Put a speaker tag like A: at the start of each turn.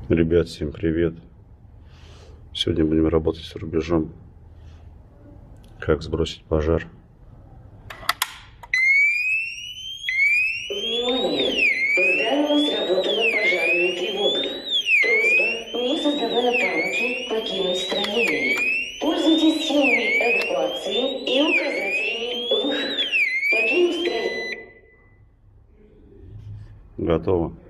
A: Ребят, всем привет! Сегодня будем работать с рубежом. Как сбросить пожар.
B: Внимание! В здании сработала пожарная тревога. Просьба, не создавая паники, покинуть строение. Пользуйтесь схемами эвакуации и указателями «Выход». Покинуть строение.
A: Готово.